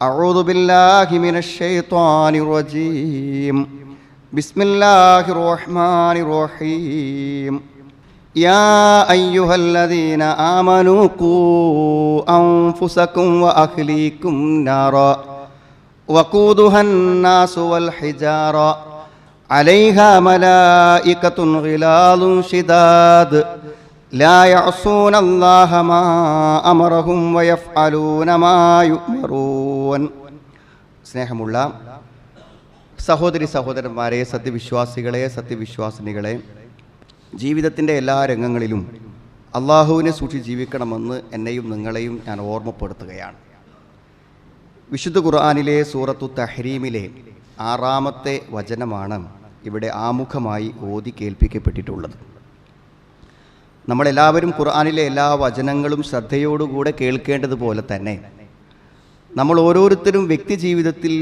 أعوذ بالله من الشيطان الرجيم بسم الله الرحمن الرحيم يا أيها الذين آمنوا قوا أنفسكم وأهليكم نارا وقودها الناس والحجارة عليها ملائكة غلاظ شداد لا يعصون الله ما أمرهم ويفعلون ما يؤمرون. സ്നേഹമുള്ള സഹോദരി സഹോദരന്മാരെ, സത്യവിശ്വാസികളെ, സത്യവിശ്വാസിനികളെ, ജീവിതത്തിൻ്റെ എല്ലാ രംഗങ്ങളിലും അള്ളാഹുവിനെ സൂക്ഷിച്ച് ജീവിക്കണമെന്ന് എന്നെയും നിങ്ങളെയും ഞാൻ ഓർമ്മപ്പെടുത്തുകയാണ്. വിശുദ്ധ ഖുർആനിലെ സൂറത്തു തഹ്രീമിലെ 6-ാമത്തെ വചനമാണ് ഇവിടെ ആമുഖമായി ഓതി കേൾപ്പിക്കപ്പെട്ടിട്ടുള്ളത്. നമ്മളെല്ലാവരും ഖുർആനിലെ എല്ലാ വചനങ്ങളും ശ്രദ്ധയോടുകൂടെ കേൾക്കേണ്ടതുപോലെ തന്നെ നമ്മൾ ഓരോരുത്തരും വ്യക്തി ജീവിതത്തിൽ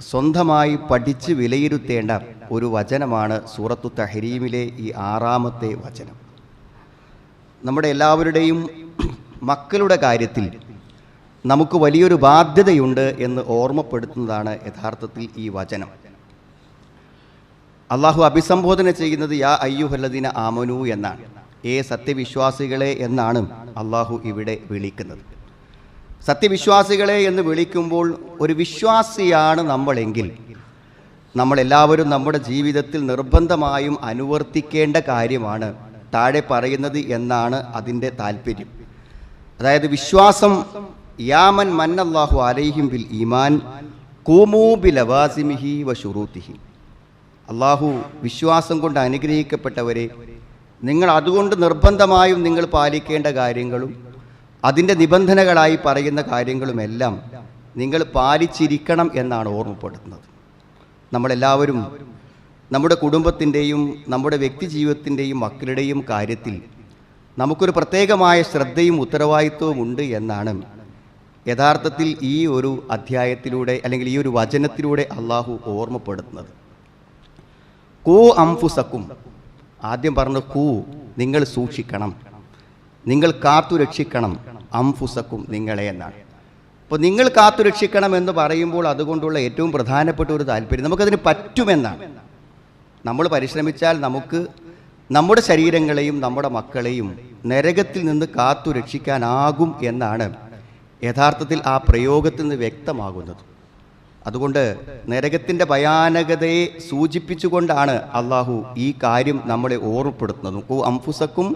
സ്വന്തമായി പഠിച്ച് വിലയിരുത്തേണ്ട ഒരു വചനമാണ് സൂറത്തു തഹ്രീമിലെ ഈ 6-ാമത്തെ വചനം. നമ്മുടെ എല്ലാവരുടെയും മക്കളുടെ കാര്യത്തിൽ നമുക്ക് വലിയൊരു ബാധ്യതയുണ്ട് എന്ന് ഓർമ്മപ്പെടുത്തുന്നതാണ് യഥാർത്ഥത്തിൽ ഈ വചനം. അള്ളാഹു അഭിസംബോധന ചെയ്യുന്നത് യാ അയ്യുഹല്ലദീന ആമനു എന്നാണ്. സത്യവിശ്വാസികളെ എന്നാണ് അള്ളാഹു ഇവിടെ വിളിക്കുന്നത്. സത്യവിശ്വാസികളെ എന്ന് വിളിക്കുമ്പോൾ ഒരു വിശ്വാസിയാണ് നമ്മളെങ്കിൽ നമ്മളെല്ലാവരും നമ്മുടെ ജീവിതത്തിൽ നിർബന്ധമായും അനുവർത്തിക്കേണ്ട കാര്യമാണ് താഴെ പറയുന്നത് എന്നാണ് അതിൻ്റെ താല്പര്യം. അതായത് വിശ്വാസം യാമൻ മന്നല്ലാഹു അലൈഹിം ബിൽ ഈമാൻ ഖൂമൂ ബിലവാസിമിഹി വശുറൂത്തിഹി. അള്ളാഹു വിശ്വാസം കൊണ്ട് അനുഗ്രഹിക്കപ്പെട്ടവരെ, നിങ്ങൾ അതുകൊണ്ട് നിർബന്ധമായും നിങ്ങൾ പാലിക്കേണ്ട കാര്യങ്ങളും അതിൻ്റെ നിബന്ധനകളായി പറയുന്ന കാര്യങ്ങളുമെല്ലാം നിങ്ങൾ പാലിച്ചിരിക്കണം എന്നാണ് ഓർമ്മപ്പെടുത്തുന്നത്. നമ്മളെല്ലാവരും നമ്മുടെ കുടുംബത്തിൻ്റെയും നമ്മുടെ വ്യക്തി ജീവിതത്തിൻ്റെയും മക്കളുടെയും കാര്യത്തിൽ നമുക്കൊരു പ്രത്യേകമായ ശ്രദ്ധയും ഉത്തരവാദിത്വവും ഉണ്ട് എന്നാണ് യഥാർത്ഥത്തിൽ ഈ ഒരു അധ്യായത്തിലൂടെ അല്ലെങ്കിൽ ഈ ഒരു വചനത്തിലൂടെ അള്ളാഹു ഓർമ്മപ്പെടുത്തുന്നത്. കൂ അംഫുസക്കും, ആദ്യം പറഞ്ഞു കൂ, നിങ്ങൾ സൂക്ഷിക്കണം, നിങ്ങൾ കാത്തുരക്ഷിക്കണം, അംഫുസക്കും നിങ്ങളെ എന്നാണ്. അപ്പോൾ നിങ്ങൾ കാത്തുരക്ഷിക്കണം എന്ന് പറയുമ്പോൾ അതുകൊണ്ടുള്ള ഏറ്റവും പ്രധാനപ്പെട്ട ഒരു താല്പര്യം നമുക്കതിന് പറ്റുമെന്നാണ്. നമ്മൾ പരിശ്രമിച്ചാൽ നമുക്ക് നമ്മുടെ ശരീരങ്ങളെയും നമ്മുടെ മക്കളെയും നരകത്തിൽ നിന്ന് കാത്തുരക്ഷിക്കാനാകും എന്നാണ് യഥാർത്ഥത്തിൽ ആ പ്രയോഗത്തിൽ നിന്ന് വ്യക്തമാകുന്നത്. അതുകൊണ്ട് നരകത്തിൻ്റെ ഭയാനകതയെ സൂചിപ്പിച്ചുകൊണ്ടാണ് അള്ളാഹു ഈ കാര്യം നമ്മളെ ഓർമ്മപ്പെടുത്തുന്നതും. അംഫുസക്കും,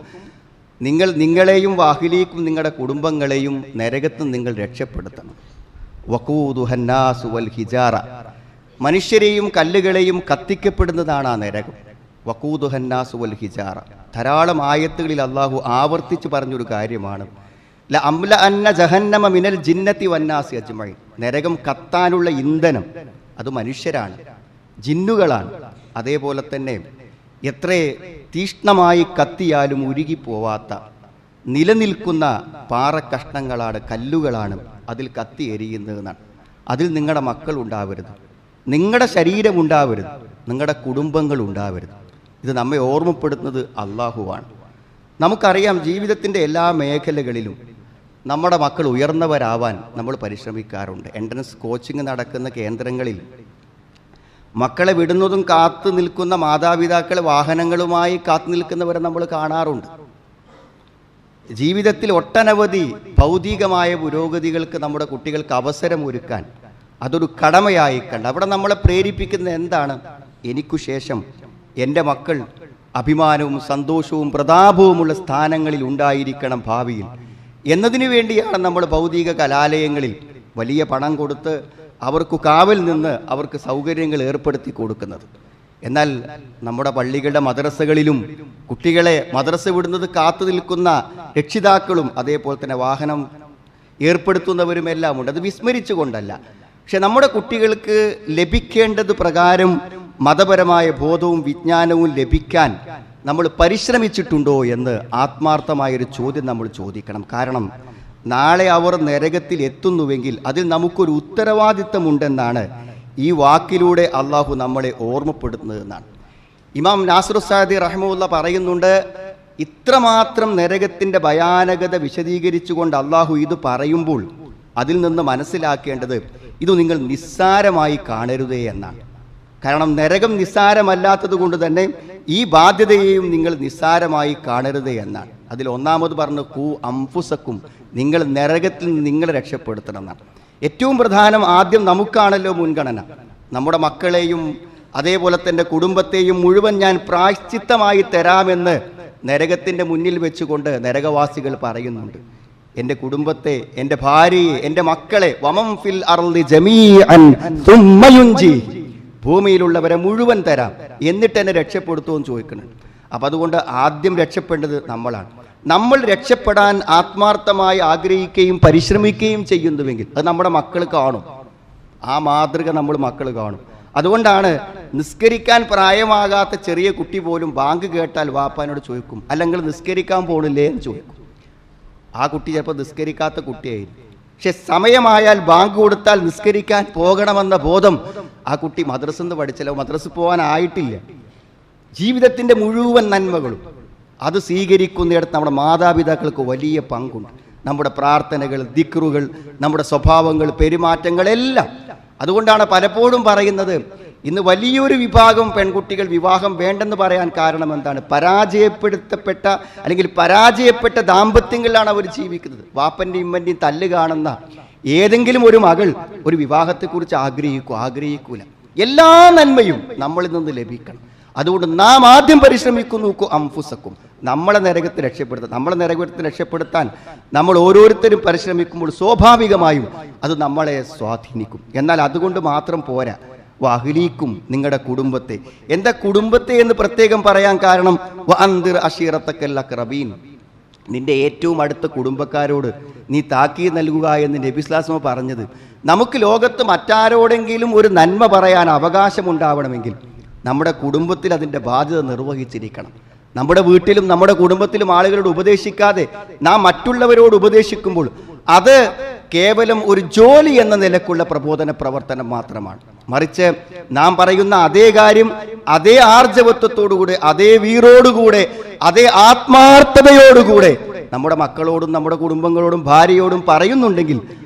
നിങ്ങൾ നിങ്ങളെയും വാഹിലീക്കും നിങ്ങളുടെ കുടുംബങ്ങളെയും നരകത്തിൽ നിങ്ങൾ രക്ഷപ്പെടുത്തണം. വഖൂദുഹന്നാസു വൽ ഹിജാറ, മനുഷ്യരെയും കല്ലുകളെയും കത്തിക്കപ്പെടുന്നതാണ് ആ നരകം. വഖൂദുഹന്നാസു വൽ ഹിജാറ, ധാരാളം ആയത്തുകളിൽ അള്ളാഹു ആവർത്തിച്ച് പറഞ്ഞൊരു കാര്യമാണ്. ല അംല അന്ന ജഹന്നമ മിനൽ ജിന്നത്തി വന്നാസി അജ്മഈൻ, നരകം കത്താനുള്ള ഇന്ധനം അത് മനുഷ്യരാണ്, ജിന്നുകളാണ്. അതേപോലെ തന്നെ എത്ര തീഷ്ണമായി കത്തിയാലും ഉരുകിപ്പോവാത്ത നിലനിൽക്കുന്ന പാറക്കഷ്ണങ്ങളാണ്, കല്ലുകളാണ് അതിൽ കത്തി എരിയുന്നതെന്നാണ്. അതിൽ നിങ്ങളുടെ മക്കൾ ഉണ്ടാവരുത്, നിങ്ങളുടെ ശരീരം ഉണ്ടാവരുത്, നിങ്ങളുടെ കുടുംബങ്ങൾ ഉണ്ടാവരുത്. ഇത് നമ്മെ ഓർമ്മപ്പെടുത്തുന്നത് അള്ളാഹുവാണ്. നമുക്കറിയാം, ജീവിതത്തിൻ്റെ എല്ലാ മേഖലകളിലും നമ്മുടെ മക്കൾ ഉയർന്നവരാവാൻ നമ്മൾ പരിശ്രമിക്കാറുണ്ട്. എൻട്രൻസ് കോച്ചിങ് നടക്കുന്ന കേന്ദ്രങ്ങളിൽ മക്കളെ വിടുന്നതും കാത്തു നിൽക്കുന്ന മാതാപിതാക്കൾ വാഹനങ്ങളുമായി കാത്തു നിൽക്കുന്നവരെ നമ്മൾ കാണാറുണ്ട്. ജീവിതത്തിൽ ഒട്ടനവധി ഭൗതികമായ പുരോഗതികൾക്ക് നമ്മുടെ കുട്ടികൾക്ക് അവസരമൊരുക്കാൻ അതൊരു കടമയായി കണ്ട് അവിടെ നമ്മളെ പ്രേരിപ്പിക്കുന്ന എന്താണ്? എനിക്കു ശേഷം എൻ്റെ മക്കൾ അഭിമാനവും സന്തോഷവും പ്രതാപവുമുള്ള സ്ഥാനങ്ങളിൽ ഉണ്ടായിരിക്കണം ഭാവിയിൽ എന്നതിനു വേണ്ടിയാണ് നമ്മൾ ഭൗതിക കലാലയങ്ങളിൽ വലിയ പണം കൊടുത്ത് അവർക്ക് കാവൽ നിന്ന് അവർക്ക് സൗകര്യങ്ങൾ ഏർപ്പെടുത്തി കൊടുക്കുന്നത്. എന്നാൽ നമ്മുടെ പള്ളികളുടെ മദ്രസകളിലും കുട്ടികളെ മദ്രസ വിടുന്നത് കാത്തു നിൽക്കുന്ന രക്ഷിതാക്കളും അതേപോലെ തന്നെ വാഹനം ഏർപ്പെടുത്തുന്നവരുമെല്ലാം ഉണ്ട്. അത് വിസ്മരിച്ചുകൊണ്ടല്ല, പക്ഷെ നമ്മുടെ കുട്ടികൾക്ക് ലഭിക്കേണ്ടത് പ്രകാരം മതപരമായ ബോധവും വിജ്ഞാനവും ലഭിക്കാൻ നമ്മൾ പരിശ്രമിച്ചിട്ടുണ്ടോ എന്ന് ആത്മാർത്ഥമായൊരു ചോദ്യം നമ്മൾ ചോദിക്കണം. കാരണം നാളെ അവർ നരകത്തിൽ എത്തുന്നുവെങ്കിൽ അതിൽ നമുക്കൊരു ഉത്തരവാദിത്തമുണ്ടെന്നാണ് ഈ വാക്കിലൂടെ അള്ളാഹു നമ്മളെ ഓർമ്മപ്പെടുത്തുന്നതെന്നാണ്. ഇമാം നാസിർ സഅദി റഹ്മത്തുള്ളാഹി പറയുന്നുണ്ട്, ഇത്രമാത്രം നരകത്തിൻ്റെ ഭയാനകത വിശദീകരിച്ചുകൊണ്ട് അള്ളാഹു ഇത് പറയുമ്പോൾ അതിൽ നിന്ന് മനസ്സിലാക്കേണ്ടത് ഇത് നിങ്ങൾ നിസ്സാരമായി കാണരുതേ എന്നാണ്. കാരണം നരകം നിസ്സാരമല്ലാത്തത് കൊണ്ട് തന്നെ ഈ ബാധ്യതയെയും നിങ്ങൾ നിസ്സാരമായി കാണരുതേ എന്നാണ്. അതിൽ ഒന്നാമത് പറഞ്ഞു കൂ അംഫുസക്കും, നിങ്ങൾ നരകത്തിൽ നിന്ന് നിങ്ങളെ രക്ഷപ്പെടുത്തണം എന്നാണ്. ഏറ്റവും പ്രധാനം ആദ്യം നമുക്കാണല്ലോ മുൻഗണന. നമ്മുടെ മക്കളെയും അതേപോലെ തന്നെ കുടുംബത്തെയും മുഴുവൻ ഞാൻ പ്രായശ്ചിത്തമായി തരാമെന്ന് നരകത്തിൻ്റെ മുന്നിൽ വെച്ചുകൊണ്ട് നരകവാസികൾ പറയുന്നുണ്ട്. എൻ്റെ കുടുംബത്തെ, എൻ്റെ ഭാര്യയെ, എൻ്റെ മക്കളെ, വമം ഫിൽ അർളി ജമീഅൻ സുമ്മ യുൻജി, ഭൂമിയിലുള്ളവരെ മുഴുവൻ തരാം എന്നിട്ട് എന്നെ രക്ഷപ്പെടുത്തുമെന്ന് ചോദിക്കുന്നുണ്ട്. അപ്പം അതുകൊണ്ട് ആദ്യം രക്ഷപ്പെടേണ്ടത് നമ്മളാണ്. നമ്മൾ രക്ഷപ്പെടാൻ ആത്മാർത്ഥമായി ആഗ്രഹിക്കുകയും പരിശ്രമിക്കുകയും ചെയ്യുന്നുവെങ്കിൽ അത് നമ്മുടെ മക്കൾ കാണും. ആ മാതൃക നമ്മൾ മക്കൾ കാണും. അതുകൊണ്ടാണ് നിസ്കരിക്കാൻ പ്രായമാകാത്ത ചെറിയ കുട്ടി പോലും ബാങ്ക് കേട്ടാൽ വാപ്പാനോട് ചോദിക്കും, അല്ലെങ്കിൽ നിസ്കരിക്കാൻ പോണില്ലേ എന്ന് ചോദിക്കും. ആ കുട്ടി ചിലപ്പോൾ നിസ്കരിക്കാത്ത കുട്ടിയായിരിക്കും. പക്ഷെ സമയമായാൽ ബാങ്ക് കൊടുത്താൽ നിസ്കരിക്കാൻ പോകണമെന്ന ബോധം ആ കുട്ടി മദ്രസയിൽ നിന്ന് പഠിച്ചല്ലോ, മദ്രസയിൽ പോകാനായിട്ടില്ല. ജീവിതത്തിൻ്റെ മുഴുവൻ നന്മകളും അത് സ്വീകരിക്കുന്നിടത്ത് നമ്മുടെ മാതാപിതാക്കൾക്ക് വലിയ പങ്കുണ്ട്. നമ്മുടെ പ്രാർത്ഥനകൾ, ദിക്റുകൾ, നമ്മുടെ സ്വഭാവങ്ങൾ, പെരുമാറ്റങ്ങളെല്ലാം. അതുകൊണ്ടാണ് പലപ്പോഴും പറയുന്നത് ഇന്ന് വലിയൊരു വിഭാഗം പെൺകുട്ടികൾ വിവാഹം വേണ്ടെന്ന് പറയാൻ കാരണം എന്താണ്? പരാജയപ്പെടുത്തപ്പെട്ട അല്ലെങ്കിൽ പരാജയപ്പെട്ട ദാമ്പത്യങ്ങളിലാണ് അവർ ജീവിക്കുന്നത്. വാപ്പൻ്റെയും ഇമ്മൻ്റെയും തല്ല് കാണുന്ന ഏതെങ്കിലും ഒരു മകൾ ഒരു വിവാഹത്തെക്കുറിച്ച് ആഗ്രഹിക്കൂല. എല്ലാ നന്മയും നമ്മളിൽ നിന്ന് ലഭിക്കണം. അതുകൊണ്ട് നാം ആദ്യം പരിശ്രമിക്കുന്നു അംഫുസക്കും, നമ്മളെ നരകത്തിൽ രക്ഷപ്പെടുത്താൻ നമ്മൾ ഓരോരുത്തരും പരിശ്രമിക്കുമ്പോൾ സ്വാഭാവികമായും അത് നമ്മളെ സ്വാധീനിക്കും. എന്നാൽ അതുകൊണ്ട് മാത്രം പോരാ, വഅഹ്ലീക്കും, നിങ്ങളുടെ കുടുംബത്തെ. എന്താ കുടുംബത്തെ എന്ന് പ്രത്യേകം പറയാൻ കാരണം? വഅൻദിർ അശീറത്തക്കൽ അഖ്റബീൻ, നിന്റെ ഏറ്റവും അടുത്ത കുടുംബക്കാരോട് നീ താക്കീത് നൽകുക എന്ന് നബി സ്വല്ലല്ലാഹു അലൈഹി വസല്ലം പറഞ്ഞത്. നമുക്ക് ലോകത്ത് മറ്റാരോടെങ്കിലും ഒരു നന്മ പറയാൻ അവകാശമുണ്ടാവണമെങ്കിൽ നമ്മുടെ കുടുംബത്തിൽ അതിൻ്റെ ബാധ്യത നിർവഹിച്ചിരിക്കണം. നമ്മുടെ വീട്ടിലും നമ്മുടെ കുടുംബത്തിലും ആളുകളോട് ഉപദേശിക്കാതെ നാം മറ്റുള്ളവരോട് ഉപദേശിക്കുമ്പോൾ അത് കേവലം ഒരു ജോലി എന്ന നിലക്കുള്ള പ്രബോധന പ്രവർത്തനം മാത്രമാണ്. മറിച്ച് നാം പറയുന്ന അതേ കാര്യം അതേ ആർജവത്വത്തോടുകൂടെ, അതേ വീറോടുകൂടെ, അതേ ആത്മാർത്ഥതയോടുകൂടെ നമ്മുടെ മക്കളോടും നമ്മുടെ കുടുംബങ്ങളോടും ഭാര്യയോടും പറയുന്നുണ്ടെങ്കിൽ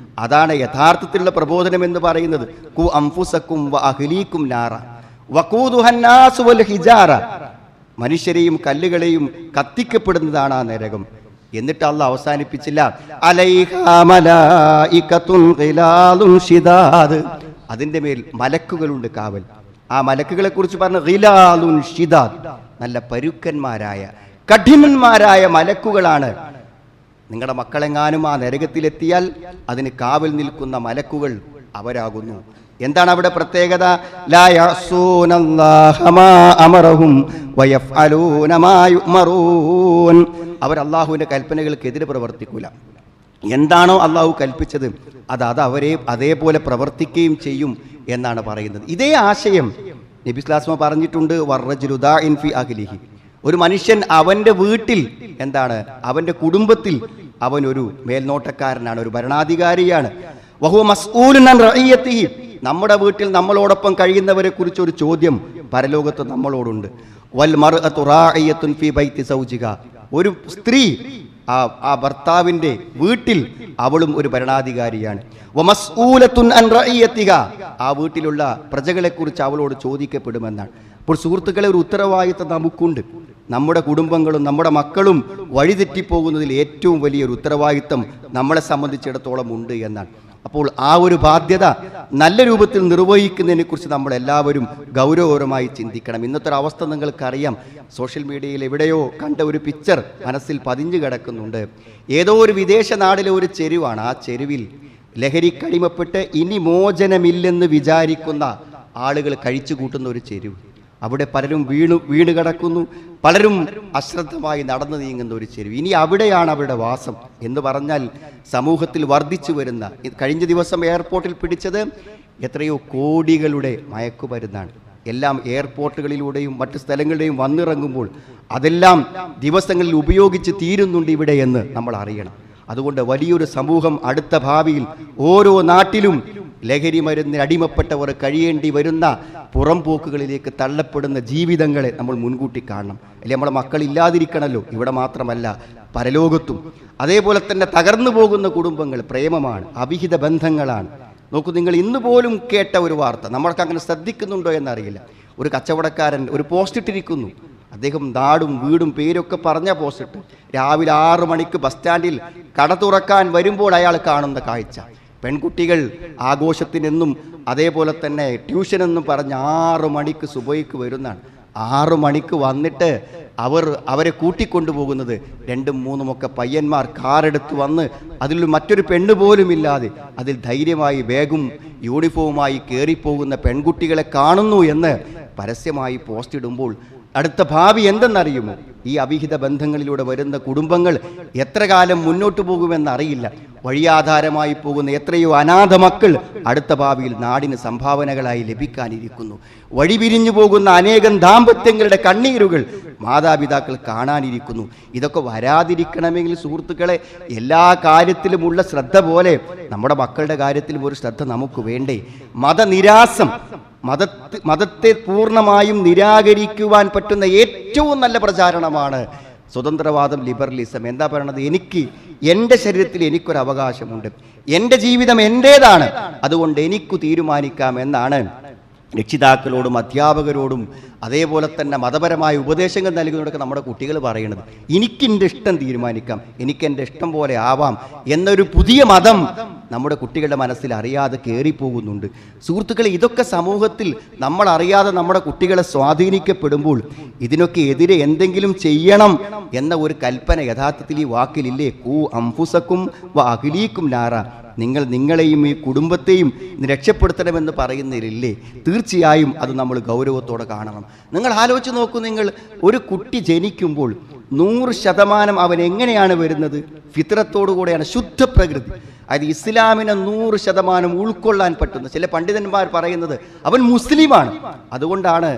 അതാണ് യഥാർത്ഥത്തിലുള്ള പ്രബോധനം എന്ന് പറയുന്നത്. കു അംഫുസക്കും വഅഹ്ലീക്കും നാറ വഖൂദുഹന്നാസു വൽ ഹിജാറ, മനുഷ്യരെയും കല്ലുകളെയും കത്തിക്കപ്പെടുന്നതാണ് ആ നരകം. എന്നിട്ട് അല്ലാഹു അവസാനിപ്പിച്ചില്ല, അലൈഹാ മലായികത്തുൻ ഖിലാലുൻ ഷിദാദ്, അതിൻ്റെ മേൽ മലക്കുകളുണ്ട് കാവൽ. ആ മലക്കുകളെ കുറിച്ച് പറഞ്ഞ ഖിലാലുൻ ഷിദാദ്, നല്ല പരുക്കന്മാരായ കഠിനന്മാരായ മലക്കുകളാണ്. നിങ്ങളുടെ മക്കളെങ്ങാനും ആ നരകത്തിലെത്തിയാൽ അതിന് കാവൽ നിൽക്കുന്ന മലക്കുകൾ അവരാകുന്നു. എന്താണ് അവിടെ പ്രത്യേകത? ലാ യഅസൂനല്ലാഹ മാ അമറഹും വയഫ്അലൂന മാ യുഅ്മറൂൻ, അവർ അല്ലാഹുവിൻ്റെ കൽപ്പനകൾക്കെതിരെ പ്രവർത്തിക്കൂല. എന്താണോ അല്ലാഹു കൽപ്പിച്ചത് അത് അവരെ അതേപോലെ പ്രവർത്തിക്കുകയും ചെയ്യും എന്നാണ് പറയുന്നത്. ഇതേ ആശയം നബി സ്വല്ലല്ലാഹു അലൈഹി വസല്ലം പറഞ്ഞിട്ടുണ്ട്. വറജുലു ദാഇൻ ഫി അഹ്ലിഹി, ഒരു മനുഷ്യൻ അവൻ്റെ വീട്ടിൽ അവൻ്റെ കുടുംബത്തിൽ അവനൊരു മേൽനോട്ടക്കാരനാണ്, ഒരു ഭരണാധികാരിയാണ്. വഹുവ മസ്ഊലുൻ അൻ റഇയതിഹി, നമ്മുടെ വീട്ടിൽ നമ്മളോടൊപ്പം കഴിയുന്നവരെ കുറിച്ച് ഒരു ചോദ്യം പരലോകത്ത് നമ്മളോടുണ്ട്. വൽ മർഅതു റാഇയത്തുൻ ഫീ ബൈതി സൗജിഹ, ഒരു സ്ത്രീ ആ ഭർത്താവിൻ്റെ വീട്ടിൽ അവളും ഒരു ഭരണാധികാരിയാണ്. വമസ്ഊലത്തുൻ അൻ റഇയതിഹ, ആ വീട്ടിലുള്ള പ്രജകളെക്കുറിച്ച് അവളോട് ചോദിക്കപ്പെടുമെന്നാണ്. അപ്പോൾ സുഹൃത്തുക്കളെ, ഒരു ഉത്തരവാദിത്തം നമുക്കുണ്ട്. നമ്മുടെ കുടുംബങ്ങളും നമ്മുടെ മക്കളും വഴിതെറ്റിപ്പോകുന്നതിൽ ഏറ്റവും വലിയൊരു ഉത്തരവാദിത്തം നമ്മളെ സംബന്ധിച്ചിടത്തോളം ഉണ്ട് എന്നാണ്. അപ്പോൾ ആ ഒരു ബാധ്യത നല്ല രൂപത്തിൽ നിർവഹിക്കുന്നതിനെക്കുറിച്ച് നമ്മളെല്ലാവരും ഗൗരവപരമായി ചിന്തിക്കണം. ഇന്നത്തെ ഒരു അവസ്ഥ നിങ്ങൾക്കറിയാം. സോഷ്യൽ മീഡിയയിൽ എവിടെയോ കണ്ട ഒരു പിക്ചർ മനസ്സിൽ പതിഞ്ഞു കിടക്കുന്നുണ്ട്. ഏതോ ഒരു വിദേശ നാടിലെ ഒരു ചെരുവാണ്. ആ ചെരുവിൽ ലഹരിക്കടിമപ്പെട്ട് ഇനി മോചനമില്ലെന്ന് വിചാരിക്കുന്ന ആളുകൾ കഴിച്ചു കൂട്ടുന്ന ഒരു ചെരുവ്. അവിടെ പലരും വീണ് കിടക്കുന്നു, പലരും അശ്രദ്ധമായി നടന്നു നീങ്ങുന്ന ഒരു ചെരുവ്. ഇനി അവിടെയാണ് അവരുടെ വാസം എന്ന് പറഞ്ഞാൽ സമൂഹത്തിൽ വർദ്ധിച്ചു വരുന്ന, കഴിഞ്ഞ ദിവസം എയർപോർട്ടിൽ പിടിച്ചത് എത്രയോ കോടികളുടെ മയക്കുമരുന്നാണ്. എല്ലാം എയർപോർട്ടുകളിലൂടെയും മറ്റ് സ്ഥലങ്ങളുടെയും വന്നിറങ്ങുമ്പോൾ അതെല്ലാം ദിവസങ്ങളിൽ ഉപയോഗിച്ച് തീരുന്നുണ്ട് ഇവിടെ എന്ന് നമ്മൾ അറിയണം. അതുകൊണ്ട് വലിയൊരു സമൂഹം അടുത്ത ഭാവിയിൽ ഓരോ നാട്ടിലും ലഹരി മരുന്നിന് അടിമപ്പെട്ടവർ കഴിയേണ്ടി വരുന്ന പുറംപോക്കുകളിലേക്ക് തള്ളപ്പെടുന്ന ജീവിതങ്ങളെ നമ്മൾ മുൻകൂട്ടി കാണണം. അല്ലെങ്കിൽ നമ്മളെ മക്കളില്ലാതിരിക്കണമല്ലോ, ഇവിടെ മാത്രമല്ല പരലോകത്തും. അതേപോലെ തന്നെ തകർന്നു പോകുന്ന കുടുംബങ്ങൾ പ്രേമമാണ്, അവിഹിത ബന്ധങ്ങളാണ്. നോക്കൂ, നിങ്ങൾ ഇന്ന് പോലും കേട്ട ഒരു വാർത്ത, നമ്മൾക്ക് അങ്ങനെ ശ്രദ്ധിക്കുന്നുണ്ടോ എന്നറിയില്ല. ഒരു കച്ചവടക്കാരൻ ഒരു പോസ്റ്റ് ഇട്ടിരിക്കുന്നു. അദ്ദേഹം നാടും വീടും പേരൊക്കെ പറഞ്ഞ പോസ്റ്റ് ഇട്ട് രാവിലെ 6 മണിക്ക് ബസ് സ്റ്റാൻഡിൽ കട തുറക്കാൻ വരുമ്പോൾ അയാൾ കാണുന്ന കാഴ്ച, പെൺകുട്ടികൾ ആഘോഷത്തിനെന്നും അതേപോലെ തന്നെ ട്യൂഷനെന്നും പറഞ്ഞ് 6 മണിക്ക് സുബഹിക്ക് വരുന്നതാണ്. 6 മണിക്ക് വന്നിട്ട് അവരെ കൂട്ടിക്കൊണ്ടുപോകുന്നത് 2ഉം 3ഉം ഒക്കെ പയ്യന്മാർ കാറെടുത്ത് വന്ന് അതിൽ മറ്റൊരു പെണ്ണ് പോലും ഇല്ലാതെ അതിൽ ധൈര്യമായി ബാഗും യൂണിഫോമുമായി കയറിപ്പോകുന്ന പെൺകുട്ടികളെ കാണുന്നു എന്ന് പരസ്യമായി പോസ്റ്റ് ഇടുമ്പോൾ അടുത്ത ഭാവി എന്തെന്നറിയുമോ? ഈ അവിഹിത ബന്ധങ്ങളിലൂടെ വരുന്ന കുടുംബങ്ങൾ എത്ര കാലം മുന്നോട്ട് പോകുമെന്നറിയില്ല. വഴിയാധാരമായി പോകുന്ന എത്രയോ അനാഥ മക്കൾ അടുത്ത ഭാവിയിൽ നാടിന് സംഭാവനകളായി ലഭിക്കാനിരിക്കുന്നു. വഴിപിരിഞ്ഞു പോകുന്ന അനേകം ദാമ്പത്യങ്ങളുടെ കണ്ണീരുകൾ മാതാപിതാക്കൾ കാണാനിരിക്കുന്നു. ഇതൊക്കെ വരാതിരിക്കണമെങ്കിൽ സുഹൃത്തുക്കളെ, എല്ലാ കാര്യത്തിലുമുള്ള ശ്രദ്ധ പോലെ നമ്മുടെ മക്കളുടെ കാര്യത്തിലും ഒരു ശ്രദ്ധ നമുക്ക് വേണ്ടേ? മതനിരാസം, മതത്തെ പൂർണ്ണമായും നിരാകരിക്കുവാൻ പറ്റുന്ന ഏറ്റവും നല്ല പ്രചാരണമാണ് സ്വതന്ത്രവാദം, ലിബറലിസം. എന്താ പറയണത്? എൻ്റെ ശരീരത്തിൽ എനിക്കൊരു അവകാശമുണ്ട്, എൻ്റെ ജീവിതം എൻ്റേതാണ്, അതുകൊണ്ട് എനിക്ക് തീരുമാനിക്കാം എന്നാണ് രക്ഷിതാക്കളോടും അധ്യാപകരോടും അതേപോലെ തന്നെ മതപരമായ ഉപദേശങ്ങൾ നൽകുന്നതൊക്കെ നമ്മുടെ കുട്ടികൾ പറയുന്നത്. എനിക്കെൻ്റെ ഇഷ്ടം തീരുമാനിക്കാം, എനിക്കെൻ്റെ ഇഷ്ടം പോലെ ആവാം എന്നൊരു പുതിയ മതം നമ്മുടെ കുട്ടികളുടെ മനസ്സിൽ അറിയാതെ കയറിപ്പോകുന്നുണ്ട്. സുഹൃത്തുക്കളെ, ഇതൊക്കെ സമൂഹത്തിൽ നമ്മൾ അറിയാതെ നമ്മുടെ കുട്ടികളെ സ്വാധീനിക്കപ്പെടുമ്പോൾ ഇതിനൊക്കെ എതിരെ എന്തെങ്കിലും ചെയ്യണം എന്ന ഒരു കൽപ്പന യഥാർത്ഥത്തിൽ ഈ വാക്കിലില്ലേ? കൂ അംഫുസക്കും വ അഹ്ലീക്കും നാറ, നിങ്ങളെയും ഈ കുടുംബത്തെയും രക്ഷപ്പെടുത്തണമെന്ന് പറയുന്നതിലില്ലേ? തീർച്ചയായും അത് നമ്മൾ ഗൗരവത്തോടെ കാണണം. നിങ്ങൾ ആലോചിച്ച് നോക്കൂ, നിങ്ങൾ ഒരു കുട്ടി ജനിക്കുമ്പോൾ 100% അവൻ എങ്ങനെയാണ് വരുന്നത്? ഫിത്രത്തോടു കൂടെയാണ്, ശുദ്ധ പ്രകൃതി. അതായത് ഇസ്ലാമിനെ 100% ഉൾക്കൊള്ളാൻ പറ്റുന്ന ചില പണ്ഡിതന്മാർ പറയുന്നത് അവൻ മുസ്ലിമാണ്. അതുകൊണ്ടാണ്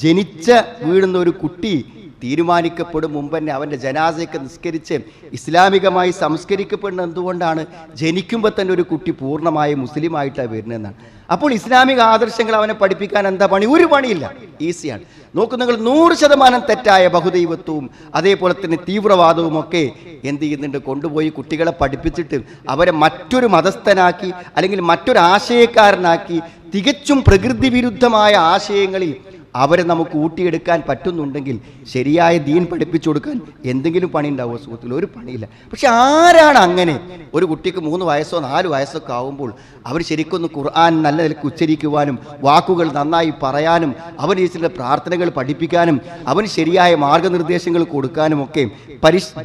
ജനിച്ച വീഴുന്ന ഒരു കുട്ടി തീരുമാനിക്കപ്പെടും മുമ്പ് തന്നെ അവൻ്റെ ജനാസയൊക്കെ നിസ്കരിച്ച് ഇസ്ലാമികമായി സംസ്കരിക്കപ്പെടുന്നത് എന്തുകൊണ്ടാണ്? ജനിക്കുമ്പോൾ തന്നെ ഒരു കുട്ടി പൂർണ്ണമായി മുസ്ലിമായിട്ടാണ് വരുന്നതെന്നാണ്. അപ്പോൾ ഇസ്ലാമിക ആദർശങ്ങൾ അവനെ പഠിപ്പിക്കാൻ എന്താ പണി? ഒരു പണിയില്ല, ഈസിയാണ്. നോക്കൂ, നിങ്ങൾ 100% തെറ്റായ ബഹുദൈവത്വവും അതേപോലെ തന്നെ തീവ്രവാദവും ഒക്കെ എന്ത് ചെയ്യുന്നുണ്ട്? കൊണ്ടുപോയി കുട്ടികളെ പഠിപ്പിച്ചിട്ട് അവരെ മറ്റൊരു മതസ്ഥനാക്കി അല്ലെങ്കിൽ മറ്റൊരു ആശയക്കാരനാക്കി തികച്ചും പ്രകൃതി വിരുദ്ധമായ ആശയങ്ങളിൽ അവരെ നമുക്ക് ഊട്ടിയെടുക്കാൻ പറ്റുന്നുണ്ടെങ്കിൽ ശരിയായ ദീൻ പഠിപ്പിച്ചു കൊടുക്കാൻ എന്തെങ്കിലും പണി ഉണ്ടാവുമോ സുഹൃത്തുക്കൾ? ഒരു പണിയില്ല. പക്ഷെ ആരാണ് അങ്ങനെ? ഒരു കുട്ടിക്ക് 3 വയസ്സോ 4 വയസ്സൊക്കെ ആവുമ്പോൾ അവർ ശരിക്കൊന്ന് ഖുർആൻ നല്ല നിലയ്ക്ക് ഉച്ചരിക്കുവാനും വാക്കുകൾ നന്നായി പറയാനും അവന് ചില പ്രാർത്ഥനകൾ പഠിപ്പിക്കാനും അവന് ശരിയായ മാർഗനിർദ്ദേശങ്ങൾ കൊടുക്കാനും ഒക്കെ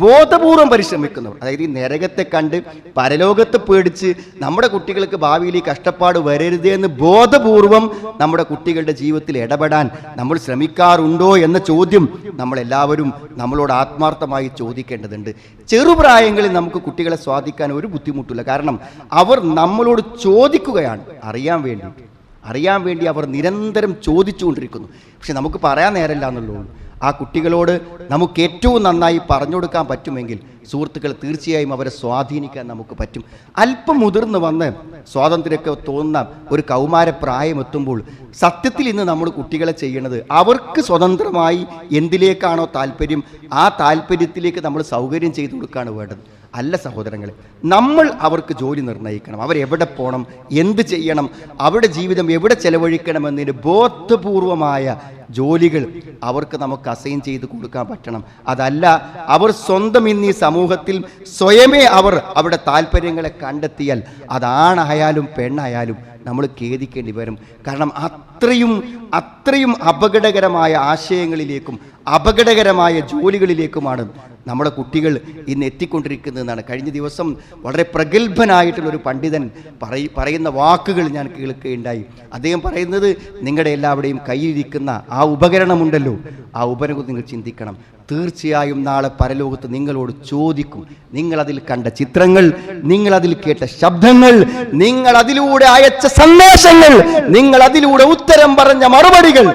ബോധപൂർവം പരിശ്രമിക്കുന്നവർ, അതായത് ഈ നരകത്തെ കണ്ട് പരലോകത്തെ പേടിച്ച് നമ്മുടെ കുട്ടികൾക്ക് ഭാവിയിൽ ഈ കഷ്ടപ്പാട് വരരുതേ എന്ന് ബോധപൂർവം നമ്മുടെ കുട്ടികളുടെ ജീവിതത്തിൽ ഇടപെടാൻ നമ്മൾ ശ്രമിക്കാറുണ്ടോ എന്ന ചോദ്യം നമ്മളെല്ലാവരും നമ്മളോട് ആത്മാർത്ഥമായി ചോദിക്കേണ്ടതുണ്ട്. ചെറുപ്രായങ്ങളിൽ നമുക്ക് കുട്ടികളെ സ്വാധീനിക്കാൻ ഒരു ബുദ്ധിമുട്ടില്ല. കാരണം അവർ നമ്മളോട് ചോദിക്കുകയാണ്, അറിയാൻ വേണ്ടി അവർ നിരന്തരം ചോദിച്ചുകൊണ്ടിരിക്കുന്നു. പക്ഷെ നമുക്ക് പറയാൻ നേരമില്ല എന്നുള്ളൂ. ആ കുട്ടികളോട് നമുക്ക് ഏറ്റവും നന്നായി പറഞ്ഞു കൊടുക്കാൻ പറ്റുമെങ്കിൽ സുഹൃത്തുക്കൾ തീർച്ചയായും അവരെ സ്വാധീനിക്കാൻ നമുക്ക് പറ്റും. അല്പം മുതിർന്ന് വന്ന് സ്വാതന്ത്ര്യമൊക്കെ തോന്നുന്ന ഒരു കൗമാരപ്രായം എത്തുമ്പോൾ സത്യത്തിൽ ഇന്ന് നമ്മൾ കുട്ടികളെ ചെയ്യണത് അവർക്ക് സ്വതന്ത്രമായി എന്തിലേക്കാണോ താല്പര്യം ആ താല്പര്യത്തിലേക്ക് നമ്മൾ സൗകര്യം ചെയ്തു കൊടുക്കുകയാണ് വേണ്ടത്. അല്ല സഹോദരങ്ങളെ, നമ്മൾ അവർക്ക് ജോലി നിർണ്ണയിക്കണം. അവരെവിടെ പോകണം, എന്ത് ചെയ്യണം, അവരുടെ ജീവിതം എവിടെ ചെലവഴിക്കണമെന്നതിന് ബോധപൂർവമായ ജോലികൾ അവർക്ക് നമുക്ക് അസൈൻ ചെയ്ത് കൊടുക്കാൻ പറ്റണം. അതല്ല അവർ സ്വന്തം ഇന്ന് ഈ സമൂഹത്തിൽ സ്വയമേ അവരുടെ താല്പര്യങ്ങളെ കണ്ടെത്തിയാൽ അതാണായാലും പെണ്ണായാലും നമ്മൾ ഖേദിക്കേണ്ടി വരും. കാരണം അത്രയും അപകടകരമായ ആശയങ്ങളിലേക്കും അപകടകരമായ ജോലികളിലേക്കുമാണ് നമ്മുടെ കുട്ടികൾ ഇന്ന് എത്തിക്കൊണ്ടിരിക്കുന്നതെന്നാണ്. കഴിഞ്ഞ ദിവസം വളരെ പ്രഗത്ഭനായിട്ടുള്ളൊരു പണ്ഡിതൻ പറയുന്ന വാക്കുകൾ ഞാൻ കേൾക്കുകയുണ്ടായി. അദ്ദേഹം പറയുന്നത്, നിങ്ങളുടെ എല്ലാവരുടെയും കയ്യിലിരിക്കുന്ന ആ ഉപകരണമുണ്ടല്ലോ, ആ ഉപകരണം നിങ്ങൾ ചിന്തിക്കണം. തീർച്ചയായും നാളെ പരലോകത്ത് നിങ്ങളോട് ചോദിക്കും. നിങ്ങളതിൽ കണ്ട ചിത്രങ്ങൾ, നിങ്ങളതിൽ കേട്ട ശബ്ദങ്ങൾ, നിങ്ങളതിലൂടെ അയച്ച സന്ദേശങ്ങൾ, നിങ്ങളതിലൂടെ ഉത്തരം പറഞ്ഞ മറുപടികൾ,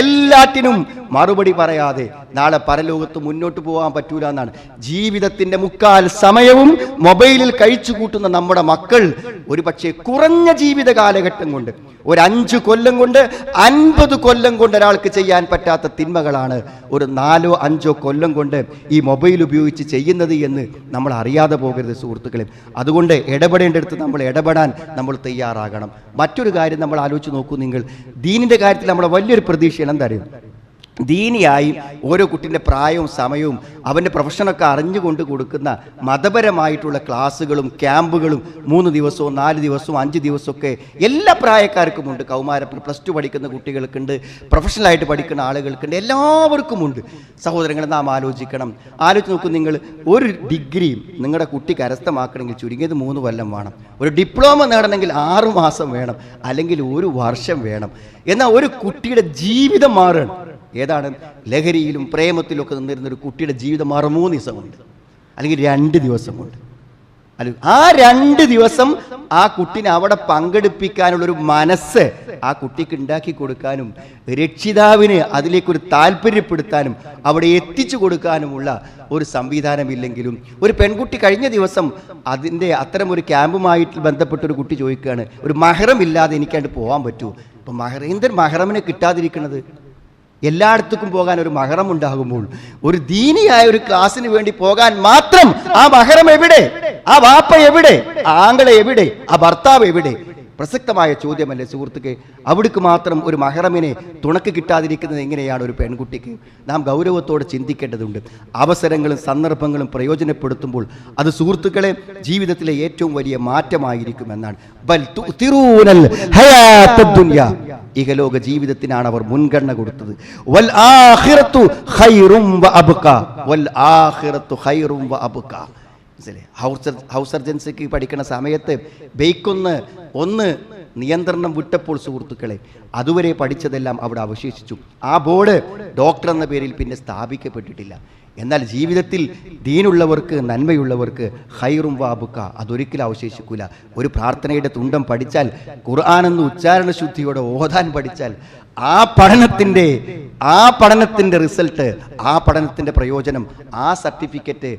എല്ലാറ്റിനും മറുപടി പറയാതെ നാളെ പരലോകത്ത് മുന്നോട്ട് പോകാൻ പറ്റൂല എന്നാണ്. ജീവിതത്തിന്റെ മുക്കാൽ സമയവും മൊബൈലിൽ കഴിച്ചു കൂട്ടുന്ന നമ്മുടെ മക്കൾ ഒരു പക്ഷേ കുറഞ്ഞ ജീവിത കാലഘട്ടം കൊണ്ട്, ഒരു 5 കൊല്ലം കൊണ്ട് 50 കൊല്ലം കൊണ്ട് ഒരാൾക്ക് ചെയ്യാൻ പറ്റാത്ത തിന്മകളാണ് ഒരു 4-5 കൊല്ലം കൊണ്ട് ഈ മൊബൈൽ ഉപയോഗിച്ച് ചെയ്യുന്നത് എന്ന് നമ്മൾ അറിയാതെ പോകരുത് സുഹൃത്തുക്കളെ. അതുകൊണ്ട് ഇടപെടേണ്ടടുത്ത് നമ്മൾ ഇടപെടാൻ നമ്മൾ തയ്യാറാകണം. മറ്റൊരു കാര്യം നമ്മൾ ആലോചിച്ച് നോക്കൂ. നിങ്ങൾ ദീനിന്റെ കാര്യത്തിൽ നമ്മളെ വലിയൊരു പ്രതീക്ഷയാണ്. എന്താ അറിയും, ദീനിയായി ഓരോ കുട്ടിൻ്റെ പ്രായവും സമയവും അവൻ്റെ പ്രൊഫഷനൊക്കെ അറിഞ്ഞുകൊണ്ട് കൊടുക്കുന്ന മതപരമായിട്ടുള്ള ക്ലാസ്സുകളും ക്യാമ്പുകളും 3 ദിവസവും 4 ദിവസവും 5 ദിവസമൊക്കെ എല്ലാ പ്രായക്കാർക്കുമുണ്ട്. കൗമാര +2 പഠിക്കുന്ന കുട്ടികൾക്കുണ്ട്, പ്രൊഫഷണലായിട്ട് പഠിക്കുന്ന ആളുകൾക്കുണ്ട്, എല്ലാവർക്കുമുണ്ട്. സഹോദരങ്ങളെ, നാം ആലോചിക്കണം. ആലോചിച്ച് നോക്കൂ. നിങ്ങൾ ഒരു ഡിഗ്രി നിങ്ങളുടെ കുട്ടി കരസ്ഥമാക്കണമെങ്കിൽ ചുരുങ്ങിയത് 3 കൊല്ലം വേണം. ഒരു ഡിപ്ലോമ നേടണമെങ്കിൽ 6 മാസം വേണം, അല്ലെങ്കിൽ 1 വർഷം വേണം. എന്നാൽ ഒരു കുട്ടിയുടെ ജീവിതം മാറണം. ഏതാണ്? ലഹരിയിലും പ്രേമത്തിലും ഒക്കെ നിന്നിരുന്നൊരു കുട്ടിയുടെ ജീവിതം മാറും 3 ദിവസം കൊണ്ട്, അല്ലെങ്കിൽ 2 ദിവസം കൊണ്ട്. അല്ലെങ്കിൽ ആ 2 ദിവസം ആ കുട്ടിനെ അവിടെ പങ്കെടുപ്പിക്കാനുള്ളൊരു മനസ്സ് ആ കുട്ടിക്ക് ഉണ്ടാക്കി കൊടുക്കാനും രക്ഷിതാവിന് അതിലേക്കൊരു താല്പര്യപ്പെടുത്താനും അവിടെ എത്തിച്ചു കൊടുക്കാനുമുള്ള ഒരു സംവിധാനമില്ലെങ്കിലും, ഒരു പെൺകുട്ടി കഴിഞ്ഞ ദിവസം അതിൻ്റെ അത്തരം ഒരു ക്യാമ്പുമായിട്ട് ബന്ധപ്പെട്ടൊരു കുട്ടി ചോദിക്കുകയാണ്, ഒരു മഹറം ഇല്ലാതെ എനിക്കത് പോകാൻ പറ്റുമോ? അപ്പം എന്തൊരു മഹറമിനെ കിട്ടാതിരിക്കുന്നത്? എല്ലായിടത്തേക്കും പോകാൻ ഒരു മഹറം ഉണ്ടാകുമ്പോൾ ഒരു ദീനിയായ ഒരു ക്ലാസ്സിന് വേണ്ടി പോകാൻ മാത്രം ആ മഹറം എവിടെ? ആ വാപ്പ എവിടെ? ആ ആങ്ങളെ എവിടെ? ആ ഭർത്താവ് എവിടെ? പ്രസക്തമായ ചോദ്യമല്ലേ സുഹൃത്തുക്കെ? അവിടേക്ക് മാത്രം ഒരു മഹറമിനെ തുണക്ക് കിട്ടാതിരിക്കുന്നത് എങ്ങനെയാണ് ഒരു പെൺകുട്ടിക്ക്? നാം ഗൗരവത്തോടെ ചിന്തിക്കേണ്ടതുണ്ട്. അവസരങ്ങളും സന്ദർഭങ്ങളും പ്രയോജനപ്പെടുത്തുമ്പോൾ അത് സുഹൃത്തുക്കളെ ജീവിതത്തിലെ ഏറ്റവും വലിയ മാറ്റമായിരിക്കുമെന്നാണ്. ബൽ തുതിറൂനൽ ഹയാത്തദ് ദുനിയ, ഇഹലോക ജീവിതത്തിനാണ് അവർ മുൻഗണന കൊടുത്തത്. വൽ ആഖിറത്തു ഖൈറും വ അബ്ഖാ, വൽ ആഖിറത്തു ഖൈറും വ അബ്ഖാ. ഹൗസ് സർജൻസിക്ക് പഠിക്കുന്ന സമയത്ത് ഒന്ന് നിയന്ത്രണം വിട്ടപ്പോൾ സുഹൃത്തുക്കളെ അതുവരെ പഠിച്ചതെല്ലാം അവിടെ അവശേഷിച്ചു. ആ ബോർഡ് ഡോക്ടർ എന്ന പേരിൽ പിന്നെ സ്ഥാപിക്കപ്പെട്ടിട്ടില്ല. എന്നാൽ ജീവിതത്തിൽ ദീനുള്ളവർക്ക്, നന്മയുള്ളവർക്ക് ഖൈറും വാബുക്ക അതൊരിക്കലും അവശേഷിക്കില്ല. ഒരു പ്രാർത്ഥനയുടെ തുണ്ടം പഠിച്ചാൽ, ഖുർആൻ എന്ന ഉച്ചാരണ ശുദ്ധിയോടെ ഓതാൻ പഠിച്ചാൽ ആ പഠനത്തിൻ്റെ റിസൾട്ട്, ആ പഠനത്തിൻ്റെ പ്രയോജനം, ആ സർട്ടിഫിക്കറ്റ്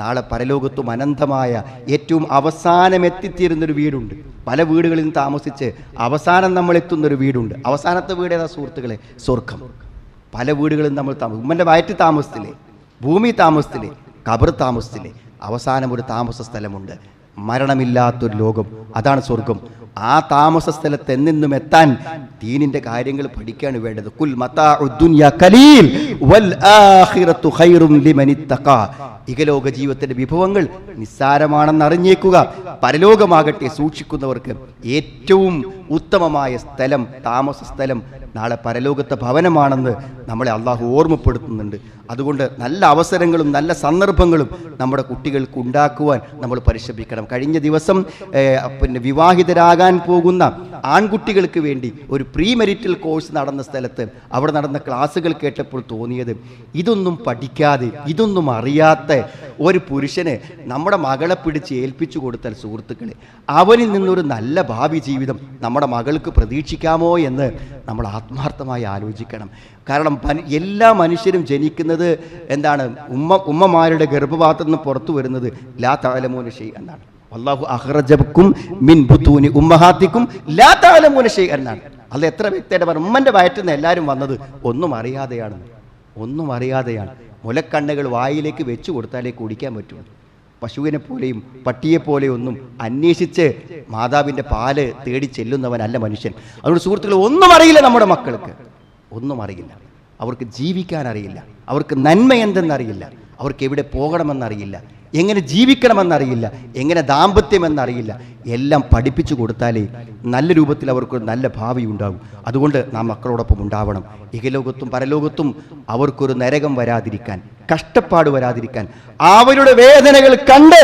നാളെ പരലോകത്തും അനന്തമായ ഏറ്റവും അവസാനം എത്തിത്തീരുന്നൊരു വീടുണ്ട്. പല വീടുകളിൽ നിന്ന് താമസിച്ച് അവസാനം നമ്മൾ എത്തുന്നൊരു വീടുണ്ട്. അവസാനത്തെ വീട് ഏതാ സുഹൃത്തുക്കളെ? സ്വർഗം. പല വീടുകളിൽ നമ്മൾ ഉമ്മൻ്റെ വയറ്റിൽ താമസത്തില്ലേ, ഭൂമി താമസത്തില്ലേ, ഖബർ താമസത്തില്ലേ, അവസാനം ഒരു താമസ സ്ഥലമുണ്ട്. മരണമില്ലാത്തൊരു ലോകം, അതാണ് സ്വർഗം. ആ താമസ സ്ഥലത്ത് എന്നെന്നും എത്താൻ ദീനിന്റെ കാര്യങ്ങൾ പഠിക്കാണ് വേണ്ടത്. കുൽ മതാഉദ് ദുനിയ ഖലീൽ വൽ ആഖിറത്തു ഖൈറുൻ ലിമനിത്തഖാ. ഇഹലോക ജീവിതത്തിന്റെ വിഭവങ്ങൾ നിസ്സാരമാണെന്ന് അറിഞ്ഞേക്കുക. പരലോകമാകട്ടെ സൂക്ഷിക്കുന്നവർക്ക് ഏറ്റവും ഉത്തമമായ സ്ഥലം, താമസ സ്ഥലം നാളെ പരലോകത്തെ ഭവനമാണെന്ന് നമ്മളെ അള്ളാഹു ഓർമ്മപ്പെടുത്തുന്നുണ്ട്. അതുകൊണ്ട് നല്ല അവസരങ്ങളും നല്ല സന്ദർഭങ്ങളും നമ്മുടെ കുട്ടികൾക്ക് ഉണ്ടാക്കുവാൻ നമ്മൾ പരിശ്രമിക്കണം. കഴിഞ്ഞ ദിവസം വിവാഹിതരാകാൻ പോകുന്ന ആൺകുട്ടികൾക്ക് വേണ്ടി ഒരു പ്രീ മെരിറ്റൽ കോഴ്സ് നടന്ന സ്ഥലത്ത് അവിടെ നടന്ന ക്ലാസ്സുകൾ കേട്ടപ്പോൾ തോന്നിയത്, ഇതൊന്നും പഠിക്കാതെ ഇതൊന്നും അറിയാത്ത ഒരു പുരുഷന് നമ്മുടെ മകളെ പിടിച്ച് ഏൽപ്പിച്ചു കൊടുത്താൽ സുഹൃത്തുക്കളെ അവനിൽ നിന്നൊരു നല്ല ഭാവി ജീവിതം നമ്മുടെ മകൾക്ക് പ്രതീക്ഷിക്കാമോ എന്ന് നമ്മൾ ആത്മാർത്ഥമായി ആലോചിക്കണം. കാരണം എല്ലാ മനുഷ്യരും ജനിക്കുന്നത് എന്താണ്? ഉമ്മമാരുടെ ഗർഭപാത്രത്തിൽ നിന്ന് പുറത്തു വരുന്നത് ലാ തഅലമൂന ഷൈഅൻ എന്നാണ്. വല്ലാഹു അഖ്റജബക്കും മിൻ ബുതൂനി ഉമ്മഹാത്തിക്കും ലാ തഅലമൂന ഷൈഅൻ എന്നാണ്. അത് എത്ര വ്യക്തിയുടെ പറഞ്ഞു, ഉമ്മൻ്റെ വയറ്റിൽ നിന്ന് എല്ലാവരും വന്നത് ഒന്നും അറിയാതെയാണ്. മുലക്കണ്ണുകൾ വായിലേക്ക് വെച്ചു കൊടുത്താലേ കുടിക്കാൻ പറ്റുള്ളൂ. പശുവിനെ പോലെയും പട്ടിയെപ്പോലെയും ഒന്നും അന്വേഷിച്ച് മാതാവിൻ്റെ പാല് തേടി ചെല്ലുന്നവനല്ല മനുഷ്യൻ. അതുകൊണ്ട് സുഹൃത്തുക്കൾ, ഒന്നും അറിയില്ല നമ്മുടെ മക്കൾക്ക്, ഒന്നും അറിയില്ല. അവർക്ക് ജീവിക്കാൻ അറിയില്ല, അവർക്ക് നന്മ എന്തെന്നറിയില്ല, അവർക്ക് എവിടെ പോകണമെന്നറിയില്ല, എങ്ങനെ ജീവിക്കണമെന്നറിയില്ല, എങ്ങനെ ദാമ്പത്യമെന്നറിയില്ല. എല്ലാം പഠിപ്പിച്ചു കൊടുത്താലേ നല്ല രൂപത്തിൽ അവർക്കൊരു നല്ല ഭാവി ഉണ്ടാകും. അതുകൊണ്ട് നാം മക്കളോടൊപ്പം ഉണ്ടാവണം. ഇഹലോകത്തും പരലോകത്തും അവർക്കൊരു നരകം വരാതിരിക്കാൻ, കഷ്ടപ്പാട് വരാതിരിക്കാൻ, അവരുടെ വേദനകൾ കണ്ട്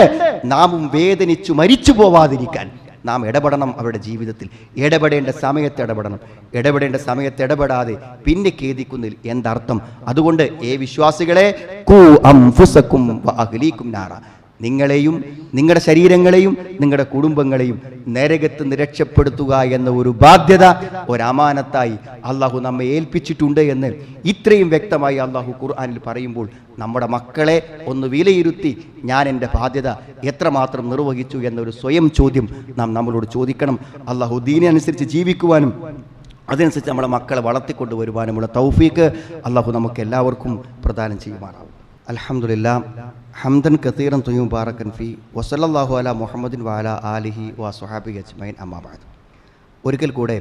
നാമും വേദനിച്ചു മരിച്ചു പോവാതിരിക്കാൻ നാം ഇടപെടണം. അവരുടെ ജീവിതത്തിൽ ഇടപെടേണ്ട സമയത്ത് ഇടപെടാതെ പിന്നെ ഖേദിക്കുന്നതിൽ എന്തർത്ഥം? അതുകൊണ്ട് വിശ്വാസികളെ, ഖൂ അൻഫുസകും വഅഹ്ലീകും നാറ, നിങ്ങളെയും നിങ്ങളുടെ ശരീരങ്ങളെയും നിങ്ങളുടെ കുടുംബങ്ങളെയും നരകത്ത് നിന്ന് രക്ഷപ്പെടുത്തുക എന്ന ഒരു ബാധ്യത, ഒരമാനത്തായി അള്ളാഹു നമ്മെ ഏൽപ്പിച്ചിട്ടുണ്ട് എന്ന് ഇത്രയും വ്യക്തമായി അള്ളാഹു ഖുർആനിൽ പറയുമ്പോൾ നമ്മുടെ മക്കളെ ഒന്ന് വിലയിരുത്തി ഞാൻ എൻ്റെ ബാധ്യത എത്രമാത്രം നിർവഹിച്ചു എന്നൊരു സ്വയം ചോദ്യം നാം നമ്മളോട് ചോദിക്കണം. അള്ളാഹു ദീനനുസരിച്ച് ജീവിക്കുവാനും അതനുസരിച്ച് നമ്മുടെ മക്കളെ വളർത്തിക്കൊണ്ടുവരുവാനുമുള്ള തൗഫീക്ക് അള്ളാഹു നമുക്ക് എല്ലാവർക്കും പ്രദാനം ചെയ്യുമാറാവും. അൽഹംദുലില്ലാഹ് ഹംദൻ കസീറൻ തുയ്യിബൻ മുബാറകൻ ഫീ വസല്ലല്ലാഹു അലാ മുഹമ്മദിൻ വഅലാ ആലിഹി വസ്വഹാബിഹി അജ്മഈൻ അമ്മാ ബഅദ്. ഒരിക്കൽ കൂടെ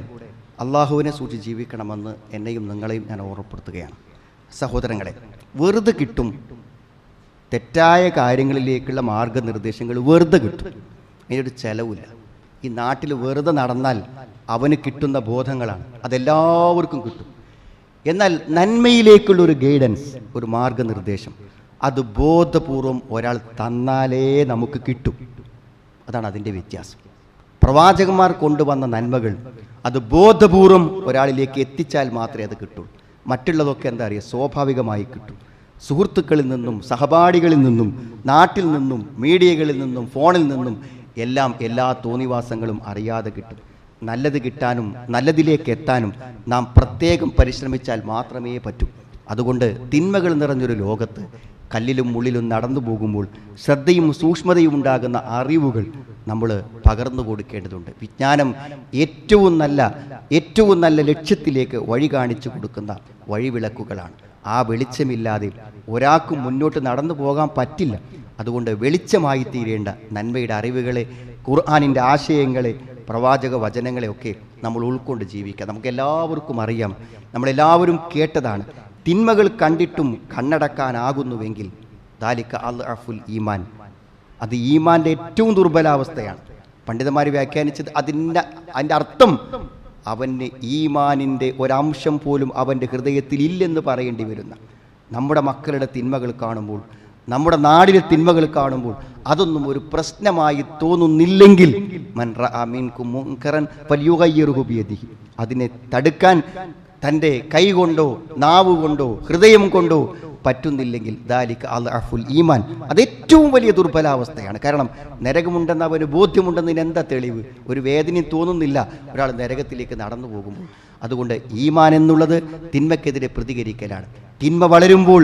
അള്ളാഹുവിനെ സൂക്ഷിച്ച് ജീവിക്കണമെന്ന് എന്നെയും നിങ്ങളെയും ഞാൻ ഓർമ്മപ്പെടുത്തുകയാണ്. സഹോദരങ്ങളെ, വെറുതെ കിട്ടും തെറ്റായ കാര്യങ്ങളിലേക്കുള്ള മാർഗനിർദ്ദേശങ്ങൾ, വെറുതെ കിട്ടും, അതിനൊരു ചെലവില്ല. ഈ നാട്ടിൽ വെറുതെ നടന്നാൽ അവന് കിട്ടുന്ന ബോധങ്ങളാണ്, അതെല്ലാവർക്കും കിട്ടും. എന്നാൽ നന്മയിലേക്കുള്ളൊരു ഗൈഡൻസ്, ഒരു മാർഗനിർദ്ദേശം, അത് ബോധപൂർവം ഒരാൾ തന്നാലേ നമുക്ക് കിട്ടും. അതാണ് അതിൻ്റെ വ്യത്യാസം. പ്രവാചകന്മാർ കൊണ്ടുവന്ന നന്മകൾ അത് ബോധപൂർവം ഒരാളിലേക്ക് എത്തിച്ചാൽ മാത്രമേ അത് കിട്ടുള്ളൂ. മറ്റുള്ളതൊക്കെ എന്താ അറിയുക, സ്വാഭാവികമായി കിട്ടും. സുഹൃത്തുക്കളിൽ നിന്നും സഹപാഠികളിൽ നിന്നും നാട്ടിൽ നിന്നും മീഡിയകളിൽ നിന്നും ഫോണിൽ നിന്നും എല്ലാം എല്ലാ തോന്നിവാസങ്ങളും അറിയാതെ കിട്ടും. നല്ലത് കിട്ടാനും നല്ലതിലേക്ക് എത്താനും നാം പ്രത്യേകം പരിശ്രമിച്ചാൽ മാത്രമേ പറ്റൂ. അതുകൊണ്ട് തിന്മകൾ നിറഞ്ഞൊരു ലോകത്ത് കല്ലിലും മുള്ളിലും നടന്നു പോകുമ്പോൾ ശ്രദ്ധയും സൂക്ഷ്മതയും ഉണ്ടാകുന്ന അറിവുകൾ നമ്മൾ പകർന്നു കൊടുക്കേണ്ടതുണ്ട്. വിജ്ഞാനം ഏറ്റവും നല്ല ലക്ഷ്യത്തിലേക്ക് വഴി കാണിച്ചു കൊടുക്കുന്ന വഴിവിളക്കുകളാണ്. ആ വെളിച്ചമില്ലാതെ ഒരാൾക്കും മുന്നോട്ട് നടന്നു പോകാൻ പറ്റില്ല. അതുകൊണ്ട് വെളിച്ചമായി തീരേണ്ട നന്മയുടെ അറിവുകളെ, ഖുർആനിൻ്റെ ആശയങ്ങളെ, പ്രവാചക വചനങ്ങളെയൊക്കെ നമ്മൾ ഉൾക്കൊണ്ട് ജീവിക്കുക. നമുക്കെല്ലാവർക്കും അറിയാം, നമ്മളെല്ലാവരും കേട്ടതാണ്, തിന്മകൾ കണ്ടിട്ടും കണ്ണടക്കാനാകുന്നുവെങ്കിൽ ദാലിക അൽഅഫുൽ ഈമാൻ, അത് ഈമാൻ്റെ ഏറ്റവും ദുർബലാവസ്ഥയാണ്. പണ്ഡിതന്മാർ വ്യാഖ്യാനിച്ചത് അതിൻ്റെ അർത്ഥം അവന് ഈമാനിൻ്റെ ഒരംശം പോലും അവൻ്റെ ഹൃദയത്തിൽ ഇല്ലെന്ന് പറയേണ്ടി വരുന്ന, നമ്മുടെ മക്കളുടെ തിന്മകൾ കാണുമ്പോൾ, നമ്മുടെ നാടിലെ തിന്മകൾ കാണുമ്പോൾ അതൊന്നും ഒരു പ്രശ്നമായി തോന്നുന്നില്ലെങ്കിൽ മൻ റഅ മിൻകും മുൻകറൻ ഫൽയുഗയ്യിറുഹു ബിയദിഹി, അതിനെ തടുക്കാൻ തൻ്റെ കൈ കൊണ്ടോ നാവ് കൊണ്ടോ ഹൃദയം കൊണ്ടോ പറ്റുന്നില്ലെങ്കിൽ ദാലിക അൽഅഫുൽ ഈമാൻ, അത് ഏറ്റവും വലിയ ദുർബലാവസ്ഥയാണ്. കാരണം നരകമുണ്ടെന്ന് അവന് ബോധ്യമുണ്ടെന്നതിന് എന്താ തെളിവ്? ഒരു വേദനയും തോന്നുന്നില്ല ഒരാൾ നരകത്തിലേക്ക് നടന്നു പോകുമ്പോൾ. അതുകൊണ്ട് ഈമാൻ എന്നുള്ളത് തിന്മയ്ക്കെതിരെ പ്രതികരിക്കലാണ്. തിന്മ വളരുമ്പോൾ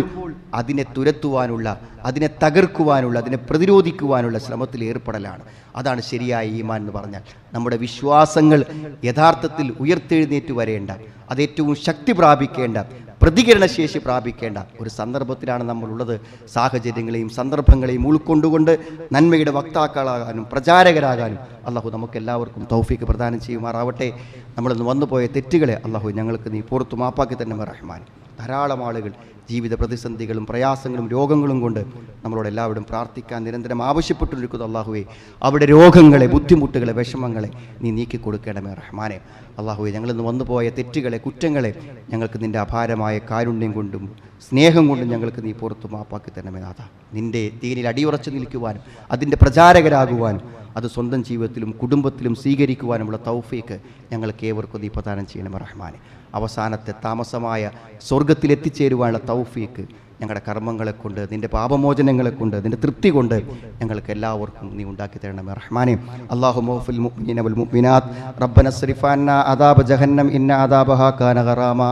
അതിനെ തുരത്തുവാനുള്ള, അതിനെ തകർക്കുവാനുള്ള, അതിനെ പ്രതിരോധിക്കുവാനുള്ള ശ്രമത്തിൽ ഏർപ്പെടലാണ്. അതാണ് ശരിയായ ഈമാൻ എന്ന് പറഞ്ഞാൽ. നമ്മുടെ വിശ്വാസങ്ങൾ യഥാർത്ഥത്തിൽ ഉയർത്തെഴുന്നേറ്റ് വരേണ്ട, അത് ഏറ്റവും ശക്തി പ്രാപിക്കേണ്ട, പ്രതികരണശേഷി പ്രാപിക്കേണ്ട ഒരു സന്ദർഭത്തിലാണ് നമ്മളുള്ളത്. സാഹചര്യങ്ങളെയും സന്ദർഭങ്ങളെയും ഉൾക്കൊണ്ടുകൊണ്ട് നന്മയുടെ വക്താക്കളാകാനും പ്രചാരകരാകാനും അള്ളാഹു നമുക്കെല്ലാവർക്കും തൗഫീക്ക് പ്രദാനം ചെയ്യുമാറാവട്ടെ. നമ്മളിന്ന് വന്നുപോയ തെറ്റുകളെ അള്ളാഹു ഞങ്ങൾക്ക് നീ പുറത്തു മാപ്പാക്കി തന്നെ റഹ്മാൻ. ധാരാളം ആളുകൾ ജീവിത പ്രതിസന്ധികളും പ്രയാസങ്ങളും രോഗങ്ങളും കൊണ്ട് നമ്മളോട് എല്ലാവരും പ്രാർത്ഥിക്കാൻ നിരന്തരം ആവശ്യപ്പെട്ടിരിക്കുന്നു. അള്ളാഹുവെ, അവിടെ രോഗങ്ങളെ, ബുദ്ധിമുട്ടുകളെ, വിഷമങ്ങളെ നീ നീക്കിക്കൊടുക്കണമേ റഹ്മാനെ. അള്ളാഹുവെ, ഞങ്ങളിന്ന് വന്നുപോയ തെറ്റുകളെ, കുറ്റങ്ങളെ ഞങ്ങൾക്ക് നിൻ്റെ അപാരമായ കാരുണ്യം കൊണ്ടും സ്നേഹം കൊണ്ടും ഞങ്ങൾക്ക് നീ പുറത്തു മാപ്പാക്കി തരണമേ നാഥ. നിൻ്റെ ദീനിൽ അടിയുറച്ചു നിൽക്കുവാനും അതിൻ്റെ പ്രചാരകരാകുവാനും അത് സ്വന്തം ജീവിതത്തിലും കുടുംബത്തിലും സ്വീകരിക്കുവാനുമുള്ള തൗഫീക്ക് ഞങ്ങൾക്ക് ഏവർക്കും നീ പ്രദാനം ചെയ്യണമേ റഹ്മാനെ. അവസാനത്തെ താമസമായ സ്വർഗത്തിലെത്തിച്ചേരുവാനുള്ള തൗഫീക്ക് ഞങ്ങളുടെ കർമ്മങ്ങളെ കൊണ്ട്, നിൻ്റെ പാപമോചനങ്ങളെ കൊണ്ട്, നിൻ്റെ തൃപ്തി കൊണ്ട് ഞങ്ങൾക്ക് എല്ലാവർക്കും നീ ഉണ്ടാക്കി തരണമേ റഹ്മാനെ. അല്ലാഹുമ്മ ഫിൽ മുഅ്മിനീന വൽ മുഅ്മിനാത്ത് റബ്ബന സ്രിഫ് അന്നാ അദാബ ജഹന്നം ഇന്ന അദാബഹാ കാന ഗറാമ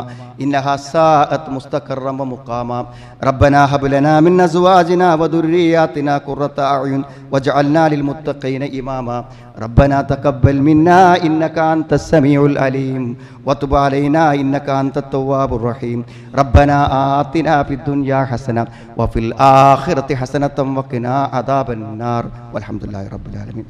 ഇന്നഹാ സാഅത് മുസ്തഖറൻ വ മുഖാമ റബ്ബനാ ഹബ് ലനാ മിൻ അസ്വാജിനാ വ ദുർരിയാതിനാ ഖുർറത അഅ്യുൻ വജ്അൽനാ ലിൽ മുത്തഖീന ഇമാമ റബ്ബനാ തഖബ്ബൽ മിന്നാ ഇന്നക അൻതസ് സമീഉൽ അലീം വതുബ് അലൈനാ ഇന്നക അൻതത് തവ്വാബുർ റഹീം റബ്ബനാ ആതിനാ ഫിദ് ദുനിയാ حسنة وفي الآخرة حسنة وقنا عذاب النار والحمد لله رب العالمين.